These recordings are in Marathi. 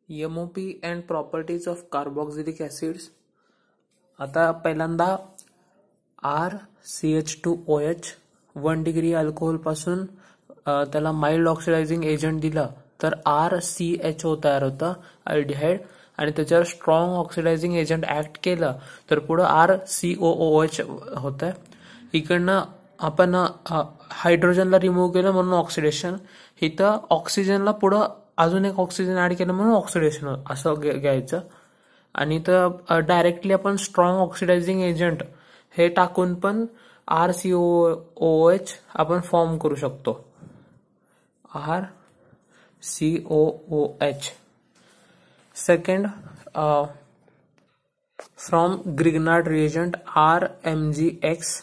MOP and properties of carboxylic acids. आता पहिल्यांदा RCH2OH 1 डिग्री अल्कोहोल पासून त्याला माइल्ड ऑक्सिडायझिंग एजंट दिला तर RCHO तयार होतं अल्डिहाइड, आणि त्याच्यावर स्ट्रॉंग ऑक्सिडायझिंग एजंट ऍक्ट केलं तर पुढे RCOOH होत आहे. इकडनं आपण हायड्रोजनला रिमूव्ह केलं म्हणून ऑक्सिडेशन, इथं ऑक्सिजनला पुढं अजून एक ऑक्सिजन ऍड केलं म्हणून ऑक्सिडेशन असं घ्यायचं. आणि तर डायरेक्टली आपण स्ट्रॉंग ऑक्सिडायझिंग एजंट हे टाकून पण RCOOH आपण फॉर्म करू शकतो. RCOOH. Second, from Grignard reagent RMgX,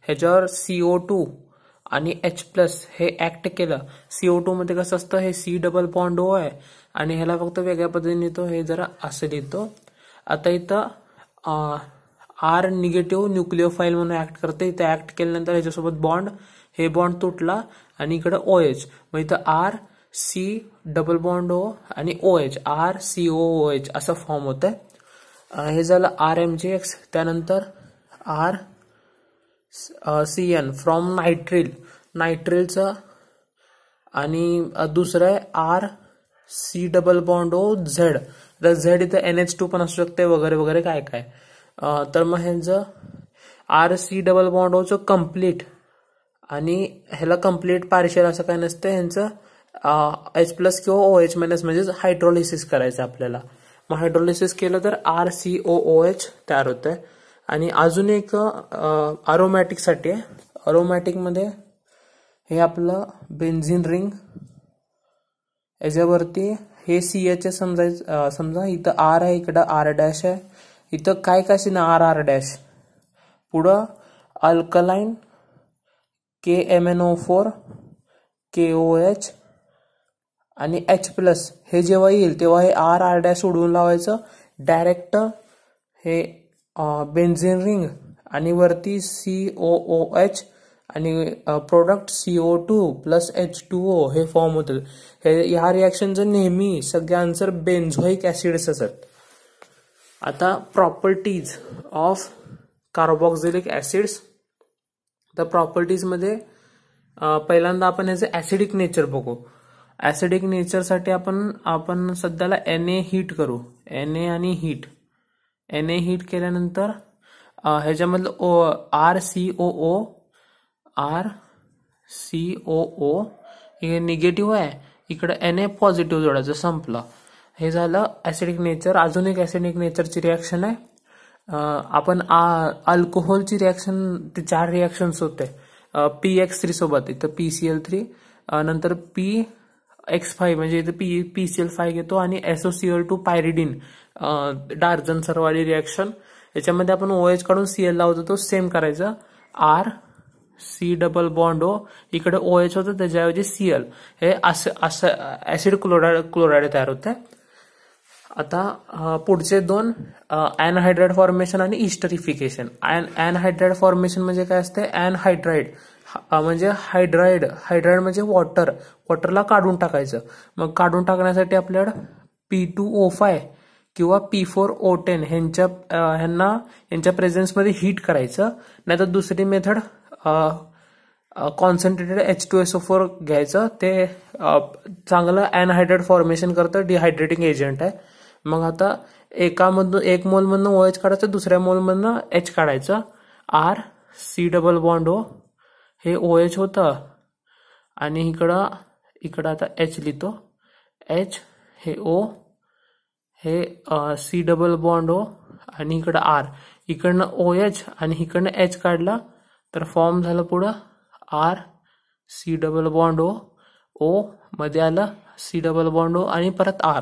ह्याच्यावर CO2 आणि H+ हे ऍक्ट केलं. CO2 मध्ये कसं असतं, हे C डबल बॉन्ड O आहे आणि ह्याला फक्त वेगळ्या पद्धतीने लिहितो, हे जरा असं लिहितो. आता इथं R निगेटिव्ह न्यूक्लिओफाईल म्हणून ऍक्ट करते. इथं ऍक्ट केल्यानंतर ह्याच्यासोबत बॉन्ड, हे बॉन्ड तुटला आणि इकडे OH, मग इथं RC डबल बॉन्ड O आणि OH, RCOOH असं फॉर्म होत आहे. हे झालं RMgX. त्यानंतर RCN फ्रॉम नायट्रिलचं, आणि दुसरं आहे RC double bond O Z. तर Z इथं NH2 पण असू शकते वगैरे वगैरे काय काय. तर मग ह्यांचं RC डबल बॉन्ड O चं कम्प्लीट, आणि ह्याला कम्प्लीट पार्शियल असं काय नसतं. ह्यांचं H+ किंवा OH- म्हणजे हायड्रोलिसिस करायचं आपल्याला. मग हायड्रोलिसिस केलं तर RCOOH तयार होतंय. आणि अजून एक अरोमॅटिक साठी आहे. अरोमॅटिक मध्ये हे आपलं बेन्झिन रिंग, याच्यावरती हे CH समजायचं. समजा इथं R आहे, इकडं R' आहे, इथं काय काशी ना RR', पुढं अल्कलाइन KMnO4 KOH आणि H+. हे जेव्हा येईल तेव्हा हे RR' उडवून लावायचं डायरेक्ट हे बेन्झिन रिंग, आणि वरती COOH आणि प्रोडक्ट CO2 + H2O हे फॉर्म होतं. ह्या रिॲक्शनचं नेहमी सगळे आन्सर बेन्झोइक ऍसिड्स असतात. आता प्रॉपर्टीज ऑफ कार्बोक्सिलिक ऍसिड्स. तर प्रॉपर्टीज मध्ये पहिल्यांदा आपण ह्याचं ऍसिडिक नेचर बघू. ऍसिडिक नेचरसाठी आपण सध्याला Na हीट करू. Na आणि हीट केल्यानंतर ह्याच्यामधलं RCOO हे निगेटिव्ह आहे, इकडे Na पॉझिटिव्ह जोडायचं, संपलं. हे झालं ऍसिडिक नेचर. अजून एक ऍसिडिक नेचरची रिॲक्शन आहे. आपण अल्कोहोलची रिॲक्शन, ते 4 रिॲक्शन्स होते PX3 सोबत. इथं PCl3, नंतर PX5 म्हणजे इथं PCl5 घेतो, आणि SOCl2 पायरिडिन डार्झन सरवाळी रिॲक्शन. याच्यामध्ये आपण OH काढून Cl लावतो, तो सेम करायचा. RC डबल बॉन्ड O, इकडे OH होतं त्याच्याऐवजी Cl, हे असं ऍसिड क्लोराइड तयार होत आहे. आता पुढचे दोन अनहायड्राइड फॉर्मेशन आणि इस्टरिफिकेशन. अनहायड्राइड फॉर्मेशन म्हणजे काय असते, अनहायड्राइड म्हणजे हायड्राइड म्हणजे वॉटरला काढून टाकायचं. मग काढून टाकण्यासाठी आपल्याला P2O5 किंवा P4O10 ह्यांच्या प्रेझेन्समध्ये हीट करायचं. नाहीतर दुसरी मेथड कॉन्सन्ट्रेटेड H2SO4 घ्यायचं, ते चांगलं अनहायड्रेट फॉर्मेशन करतं, डिहायड्रेटिंग एजंट आहे. मग आता एक मोलमधनं OH काढायचं, दुसऱ्या मोलमधनं H काढायचं. RC डबल बॉन्ड O हे OH होतं, आणि इकडं आता H लिहितो. H हे O, हे C डबल बॉन्ड O, आणि इकडं R, इकडनं OH आणि इकडनं H काढला तर फॉर्म झालं पुढं RC डबल बॉन्ड O मध्ये आलं C डबल बॉन्ड O आणि परत R.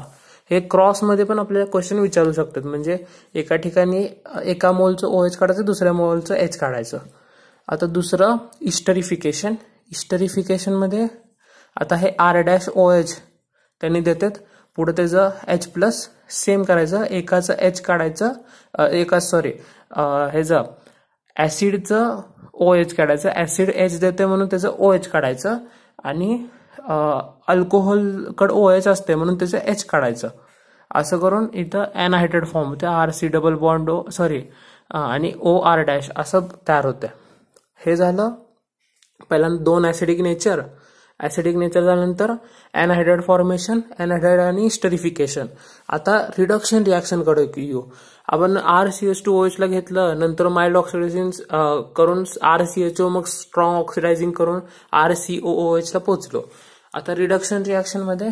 हे क्रॉस मध्ये पण आपल्याला क्वेश्चन विचारू शकतात. म्हणजे एका ठिकाणी एका मोलचं OH काढायचं, दुसऱ्या मोलचं H काढायचं. आता दुसरं इस्टरिफिकेशन मध्ये आता हे R'OH त्यांनी देतात, पुढे त्याचं H+ सेम करायचं, एकाचं H काढायचं, ह्याचं ऍसिडचं OH काढायचं. ऍसिड H देते म्हणून त्याचं OH काढायचं, आणि अल्कोहोल कडे OH असते म्हणून त्याचं H काढायचं. असं करून इथं एनहायड्रेट फॉर्म होते, RC double bond oh sorry आणि OR डॅश असं तयार होतं. हे झालं पहिल्यांदा 2 ऍसिडिक नेचर. ऍसिडिक नेचर झाल्यानंतर एनहायड्राइड फॉर्मेशन, एनहायड्राइड आणि स्टरिफिकेशन. आता रिडक्शन रिॲक्शन कडे येऊ. आपण RCH2OH ला घेतलं, नंतर माइल्ड ऑक्सिडायझिंग करून RCHO, मग स्ट्रॉंग ऑक्सिडायझिंग करून RCOOH ला पोहोचलो. आता रिडक्शन रिॲक्शन मध्ये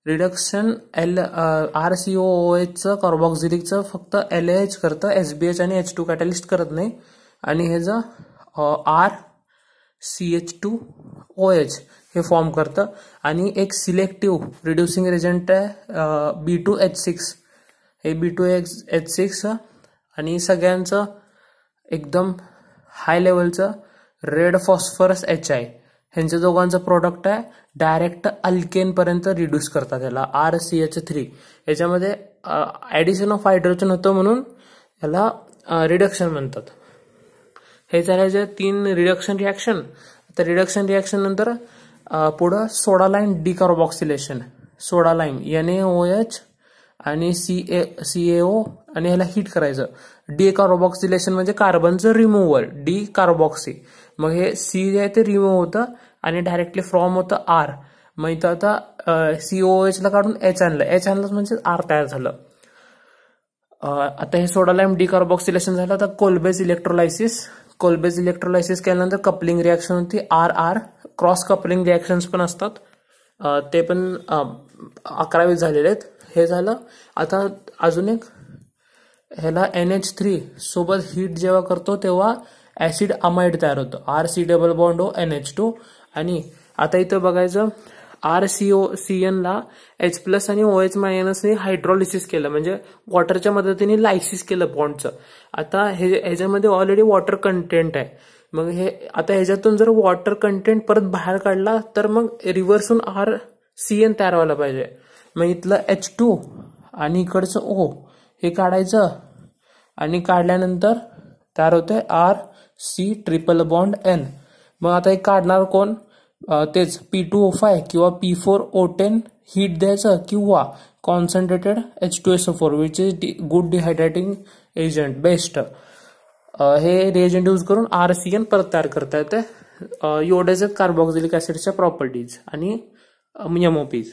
रिडक्शन RCOOH चं कार्बोक्सिलिकचं फक्त LAH करतं, SBH आणि H2 कॅटलिस्ट करत नाही. आणि ह्याचं RCH2OH हे फॉर्म करतं. आणि एक सिलेक्टिव्ह रिड्युसिंग एजंट आहे B2H6. हे B2H6 आणि सगळ्यांचं एकदम हाय लेवलचं रेड फॉस्फरस HI ह्यांच्या दोघांचं प्रोडक्ट आहे, डायरेक्ट अल्केन पर्यंत रिड्यूस करतात याला RCH3. याच्यामध्ये ऍडिशन ऑफ हायड्रोजन होतं म्हणून याला रिडक्शन म्हणतात. हे झाले 3 रिडक्शन रिॲक्शन. तर रिडक्शन रिॲक्शन नंतर पुढं सोडा लाईम डिकार्बॉक्सिलेशन. सोडा लाईम NaOH आणि CaO आणि ह्याला हिट करायचं. डिकार्बॉक्सिलेशन म्हणजे कार्बनचं रिमूव्हल, डिकार्बॉक्सी. मग हे C जे आहे ते रिमूव्ह होतं आणि डायरेक्टली फॉर्म होतं R. मग इथं आता COOH ला काढून H आणलं, H आणलं म्हणजे R तयार झालं. आता हे सोडा लाईम डिकार्बॉक्सिलेशन झालं. आता कोलबेज इलेक्ट्रोलायसिस. कोलबेज इलेक्ट्रोलायसिस केल्यानंतर कपलिंग रिॲक्शन होती RR. क्रॉस कपलिंग रिॲक्शन्स पण असतात, ते पण 11वीत झालेले आहेत. हे झालं. आता अजून एक ह्याला NH3 सोबत हीट जेव्हा करतो तेव्हा ऍसिड अमाइड तयार होतं, RC double bond O NH2. आणि आता इथं बघायचं RCOCN ला H+ आणि OH- ने हायड्रोलिसिस केलं, म्हणजे वॉटरच्या मदतीने लायसिस केलं बॉन्डचं. आता ह्याच्यामध्ये ऑलरेडी वॉटर कंटेंट आहे. मग हे आता ह्याच्यातून जर वॉटर कंटेंट परत बाहेर काढला तर मग रिव्हर्सून RCN तयार व्हायला पाहिजे. मग इथलं H2 आणि इकडचं O हे काढायचं आणि काढल्यानंतर तयार होतंय RC ट्रिपल बॉन्ड N. मग आता एक काढणार कोण, तेच P2O5 किंवा P4O10 हीट द्यायचं, किंवा concentrated H2SO4 which is good डिहायड्रेटिंग agent best. हे रिएजंट यूज करून RCN परत तयार करता येते. एवढेच कार्बोक्सिलिक ऍसिडच्या प्रॉपर्टीज आणि MOPs.